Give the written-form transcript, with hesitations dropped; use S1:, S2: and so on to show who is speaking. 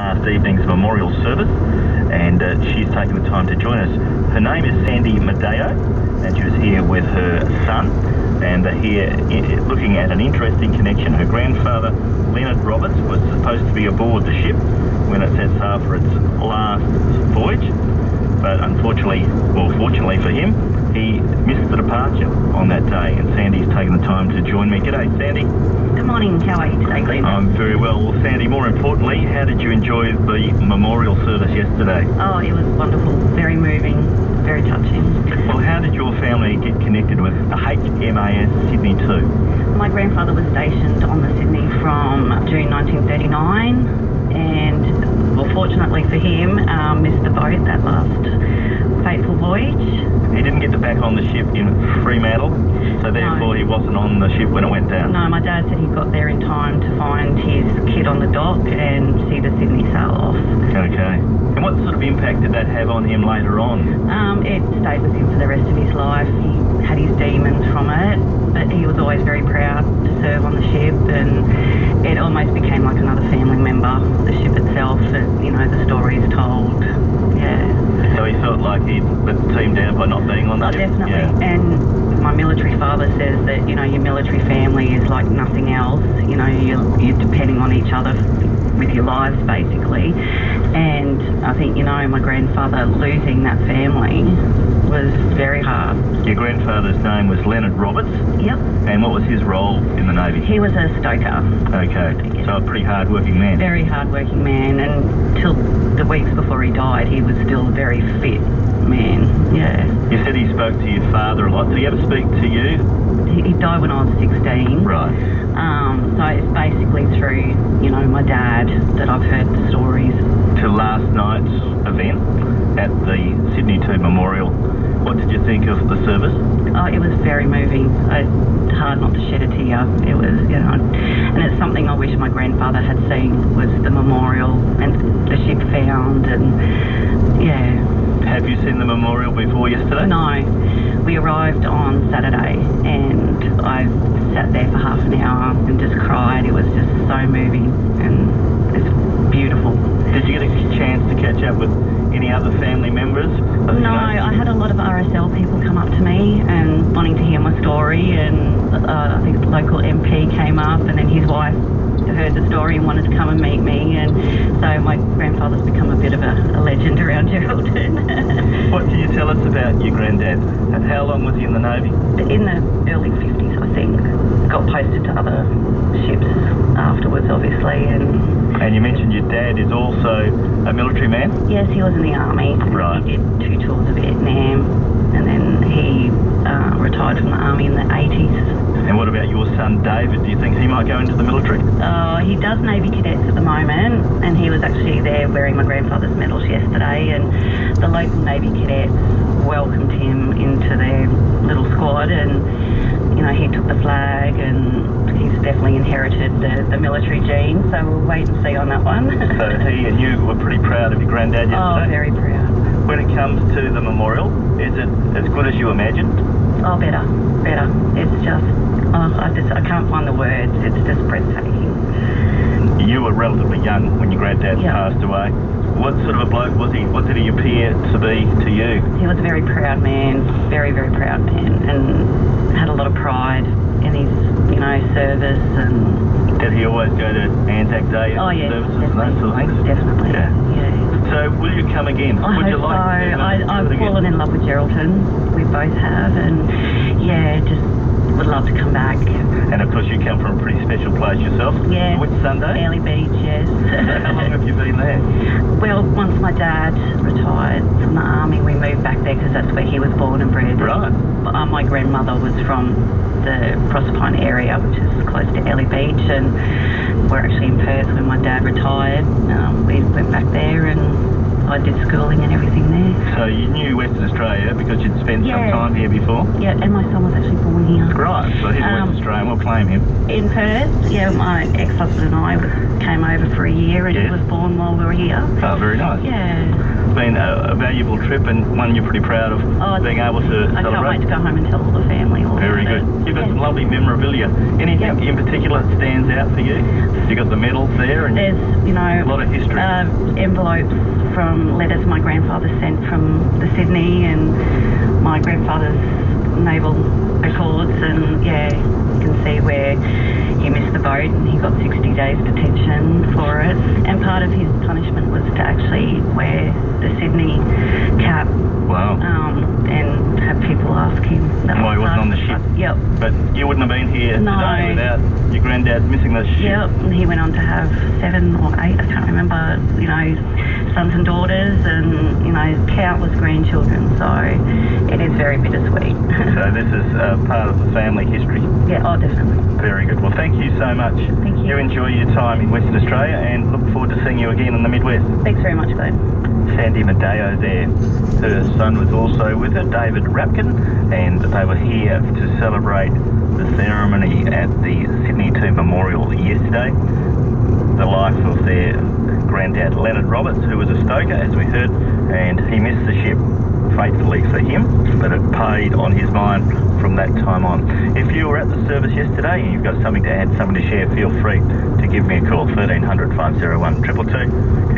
S1: last evening's memorial service, and she's taken the time to join us. Her name is Sandy Medeo, and she was here with her son, and here looking at an interesting connection. Her grandfather, Leonard Roberts, was supposed to be aboard the ship when it set sail for its last voyage, but unfortunately, well, fortunately for him, he missed the departure on that day, and Sandy's taken the time to join me. G'day, Sandy.
S2: Good morning. How are you today, Glenn?
S1: I'm very well. Well, Sandy, more importantly, how did you enjoy the memorial service yesterday?
S2: Oh, it was wonderful. Very moving, very touching.
S1: Well, how did your family get connected with the HMAS Sydney 2?
S2: My grandfather was stationed on the Sydney from June 1939, and, well, fortunately for him, missed the boat that last fateful voyage.
S1: He didn't get to back on the ship in Fremantle, so therefore he wasn't on the ship when it went down?
S2: No, my dad said he got there in time to find his kid on the dock and see the Sydney sail off.
S1: Okay. And what sort of impact did that have on him later on?
S2: It stayed with him for the rest of his life. He had his demons from it, but he was always very proud to serve on the ship, and it almost became like another family member, the ship itself, you know, the stories told. Yeah.
S1: So he felt like he'd let the team down by not being on the ship?
S2: Definitely.
S1: Yeah.
S2: And my military father says that, you know, your military family is like nothing else. You know, you're depending on each other with your lives, basically. And I think, you know, my grandfather losing that family was very hard.
S1: Your grandfather's name was Leonard Roberts?
S2: Yep.
S1: And what was his role in the Navy?
S2: He was a stoker.
S1: Okay, so a pretty hard-working man.
S2: Very hard-working man, and till the weeks before he died, he was still a very fit man, yeah.
S1: You said he spoke to your father a lot. Did he ever speak to you?
S2: He died when I was 16.
S1: Right.
S2: So it's basically through, you know, my dad that I've heard the stories.
S1: To last night's event at the Sydney 2 Memorial, what did you think of the service?
S2: Oh, it was very moving. It's hard not to shed a tear. It was, you know, and it's something I wish my grandfather had seen, was the memorial and the ship found, and yeah.
S1: Have you seen the memorial before yesterday?
S2: No. We arrived on Saturday, and I sat there for half an hour and just cried. It was just so moving, and it's beautiful.
S1: Did you get a chance to catch up with any other family members?
S2: No, I had a lot of RSL people come up to me and wanting to hear my story, and I think the local MP came up, and then his wife heard the story and wanted to come and meet me, and so my grandfather's become a bit of a legend around Geraldton.
S1: What can you tell us about your granddad? And how long was he in the Navy?
S2: In the early 50s, I think. Got posted to other ships afterwards, obviously,
S1: And you mentioned your dad is also a military man?
S2: Yes, he was in the army.
S1: Right.
S2: He did 2 tours of Vietnam, and then he retired from the army in the 80s.
S1: And what about your son David? Do you think he might go into the military?
S2: He does Navy Cadets at the moment, and he was actually there wearing my grandfather's medals yesterday, and the local Navy Cadets welcomed him into their little squad, and, you know, he took the flag, and he's definitely inherited the military gene, so we'll wait and see on that one.
S1: So he and you were pretty proud of your granddad yesterday?
S2: Oh, very proud.
S1: When it comes to the memorial, is it as good as you imagined?
S2: Oh, better. It's just, I can't find the words. It's just breathtaking.
S1: You were relatively young when your granddad passed away. What sort of a bloke was he? What did he appear to be to you?
S2: He was a very proud man, very, very proud man, and had a lot of pride in his, you know, service. And
S1: did he always go to Anzac Day services and those sort of things?
S2: Definitely. Yeah.
S1: So will you come again?
S2: I hope so. I've fallen in love with Geraldton. We both have, and yeah, just would love to come back.
S1: And of course you come from a pretty special place yourself.
S2: Yeah.
S1: Which Sunday?
S2: Early Beach, yes.
S1: How long have you been there?
S2: Well, once my dad retired from the army, we moved back there because that's where he was born and bred.
S1: Right.
S2: My grandmother was from the Proserpine area, which is close to Early Beach, and we're actually in Perth when my dad retired. We went back there, and I did schooling and everything there.
S1: So you knew Western Australia because you'd spent some
S2: Yeah.
S1: time here before?
S2: Yeah, and my son was actually born here.
S1: Right, so he's Western Australian, we'll claim him.
S2: In Perth, yeah, my ex-husband and I came over for a year and he
S1: Yes.
S2: was born while we were here.
S1: Oh, very nice.
S2: Yeah.
S1: It's been a valuable trip and one you're pretty proud of being able to
S2: I can't
S1: celebrate.
S2: wait to go home and tell all the family all
S1: Very
S2: about
S1: good.
S2: it.
S1: You've got
S2: Yeah.
S1: some lovely memorabilia. Anything
S2: Yep.
S1: in particular that stands out for you? You've got the medals there and
S2: There's, you know,
S1: a lot of history.
S2: envelopes from letters my grandfather sent from the Sydney and my grandfather's naval records, and yeah, you can see where he missed the boat and he got 60 days detention for it. And part of his punishment was to actually wear the Sydney cap
S1: Wow.
S2: and have people ask him.
S1: Why he wasn't on the ship.
S2: Yep.
S1: But you wouldn't have been here
S2: No.
S1: today without your granddad missing the ship.
S2: Yep, and he went on to have 7 or 8, I can't remember, you know, sons and daughters and, you know, countless grandchildren. So it is very bittersweet.
S1: So this is part of the family history.
S2: Yeah, oh, definitely.
S1: Very good. Well, thank you so much.
S2: Thank you.
S1: You enjoy your time in Western Australia and look forward to seeing you again in the Midwest.
S2: Thanks very much, Glenn.
S1: Sandy Madeo there. Her son was also with her, David Rapkin, and they were here to celebrate the ceremony at the Sydney 2 Memorial yesterday. The life of their granddad, Leonard Roberts, who was a stoker, as we heard, and he missed the ship, fatefully for him, but it paid on his mind from that time on. If you were at the service yesterday and you've got something to add, something to share, feel free to give me a call, 1300 501 222.